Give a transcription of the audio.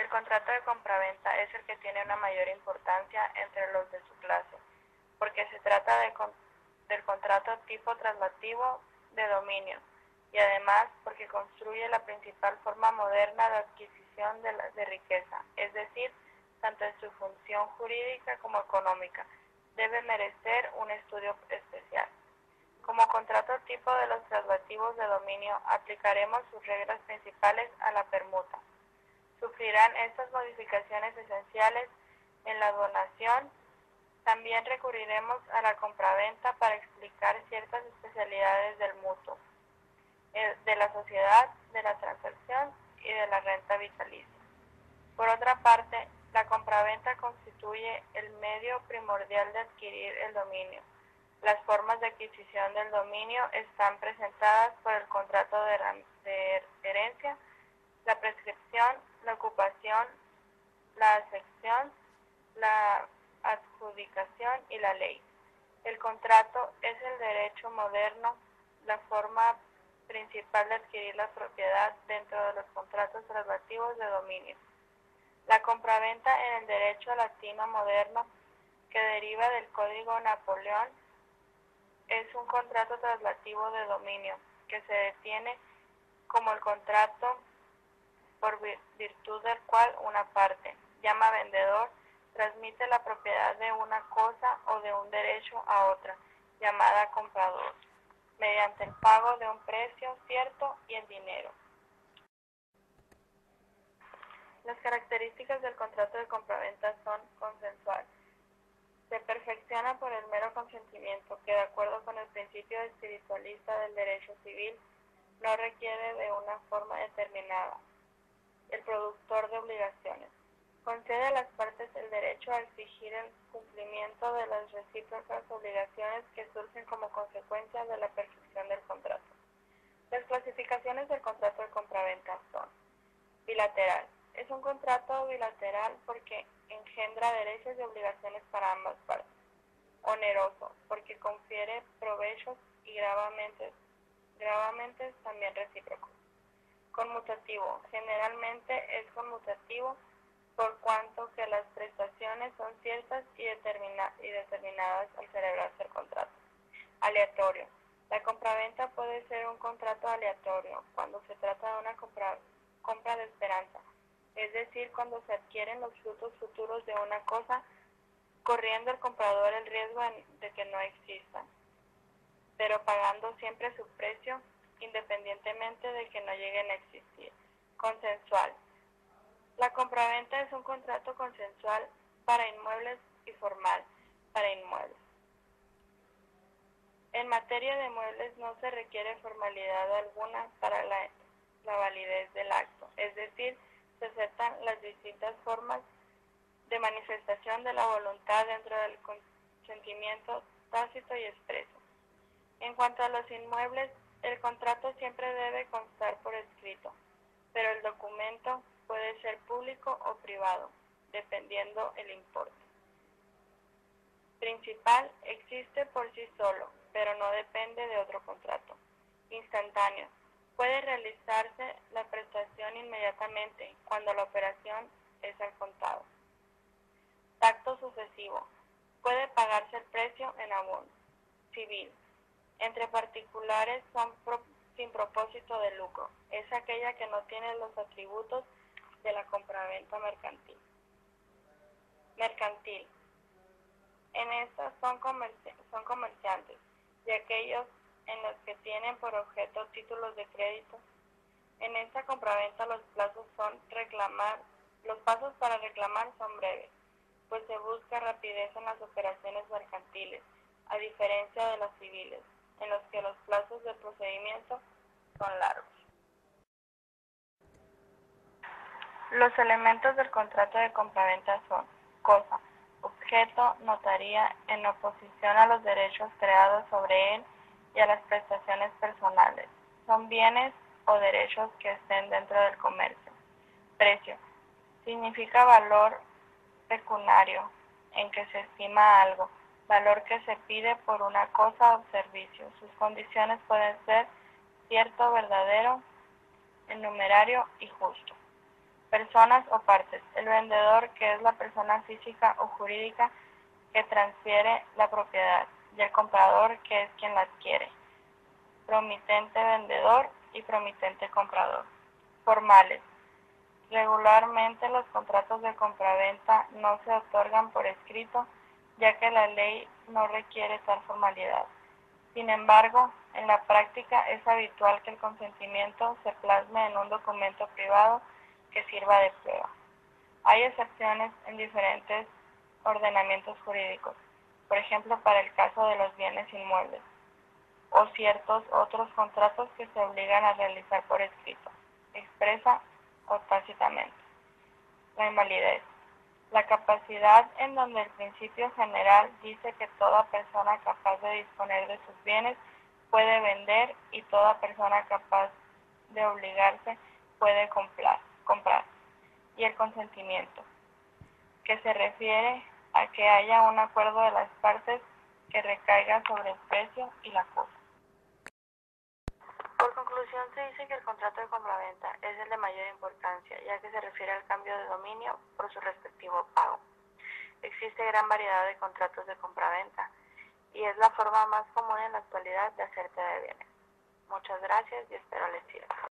El contrato de compraventa es el que tiene una mayor importancia entre los de su clase, porque se trata del contrato tipo traslativo de dominio y además porque construye la principal forma moderna de adquisición de riqueza, es decir, tanto en su función jurídica como económica, debe merecer un estudio especial. Como contrato tipo de los traslativos de dominio, aplicaremos sus reglas principales a la permuta. Sufrirán estas modificaciones esenciales en la donación. También recurriremos a la compraventa para explicar ciertas especialidades del mutuo, de la sociedad, de la transacción y de la renta vitalicia. Por otra parte, la compraventa constituye el medio primordial de adquirir el dominio. Las formas de adquisición del dominio están presentadas por el contrato de herencia, la prescripción, la ocupación, la asección, la adjudicación y la ley. El contrato es el derecho moderno, la forma principal de adquirir la propiedad dentro de los contratos traslativos de dominio. La compraventa en el derecho latino moderno, que deriva del Código Napoleón, es un contrato traslativo de dominio, que se detiene como el contrato por virtud del cual una parte, llama vendedor, transmite la propiedad de una cosa o de un derecho a otra, llamada comprador, mediante el pago de un precio cierto y en dinero. Las características del contrato de compraventa son consensual. Se perfecciona por el mero consentimiento, que de acuerdo con el principio espiritualista del derecho civil, no requiere de una forma determinada. El productor de obligaciones. Concede a las partes el derecho a exigir el cumplimiento de las recíprocas obligaciones que surgen como consecuencia de la perfección del contrato. Las clasificaciones del contrato de compraventa son: bilateral. Es un contrato bilateral porque engendra derechos y obligaciones para ambas partes. Oneroso, porque confiere provechos y gravamentes también recíprocos. Conmutativo. Generalmente es conmutativo por cuanto que las prestaciones son ciertas y determinadas al celebrarse el contrato. Aleatorio. La compraventa puede ser un contrato aleatorio cuando se trata de una compra de esperanza, es decir, cuando se adquieren los frutos futuros de una cosa, corriendo el comprador el riesgo de que no existan, pero pagando siempre su precio, independientemente de que no lleguen a existir. Consensual. La compraventa es un contrato consensual para inmuebles y formal para inmuebles. En materia de muebles no se requiere formalidad alguna para la validez del acto, es decir, se aceptan las distintas formas de manifestación de la voluntad dentro del consentimiento tácito y expreso. En cuanto a los inmuebles, el contrato siempre debe constar por escrito, pero el documento puede ser público o privado, dependiendo el importe. Principal existe por sí solo, pero no depende de otro contrato. Instantáneo. Puede realizarse la prestación inmediatamente cuando la operación es al contado. Tacto sucesivo. Puede pagarse el precio en abono. Civil. Entre particulares son sin propósito de lucro. Es aquella que no tiene los atributos de la compraventa mercantil. Mercantil. En estas son comerciantes y aquellos en los que tienen por objeto títulos de crédito. En esta compraventa los pasos para reclamar son breves, pues se busca rapidez en las operaciones mercantiles, a diferencia de las civiles, en los que los plazos de procedimiento son largos. Los elementos del contrato de compraventa son: cosa, objeto, notaría, en oposición a los derechos creados sobre él y a las prestaciones personales. Son bienes o derechos que estén dentro del comercio. Precio. Significa valor pecuniario en que se estima algo, valor que se pide por una cosa o servicio. Sus condiciones pueden ser cierto, verdadero, en numerario y justo. Personas o partes. El vendedor, que es la persona física o jurídica que transfiere la propiedad, y el comprador, que es quien la adquiere. Promitente vendedor y promitente comprador. Formales. Regularmente los contratos de compraventa no se otorgan por escrito, ya que la ley no requiere tal formalidad. Sin embargo, en la práctica es habitual que el consentimiento se plasme en un documento privado que sirva de prueba. Hay excepciones en diferentes ordenamientos jurídicos, por ejemplo para el caso de los bienes inmuebles, o ciertos otros contratos que se obligan a realizar por escrito, expresa o tácitamente. La invalidez. La capacidad en donde el principio general dice que toda persona capaz de disponer de sus bienes puede vender y toda persona capaz de obligarse puede comprar. Y el consentimiento, que se refiere a que haya un acuerdo de las partes que recaiga sobre el precio y la cosa. Por conclusión, se dice que el contrato de compraventa es el de mayor importancia, ya que se refiere al cambio de dominio por su respectivo pago. Existe gran variedad de contratos de compraventa y es la forma más común en la actualidad de hacerte de bienes. Muchas gracias y espero les sirva.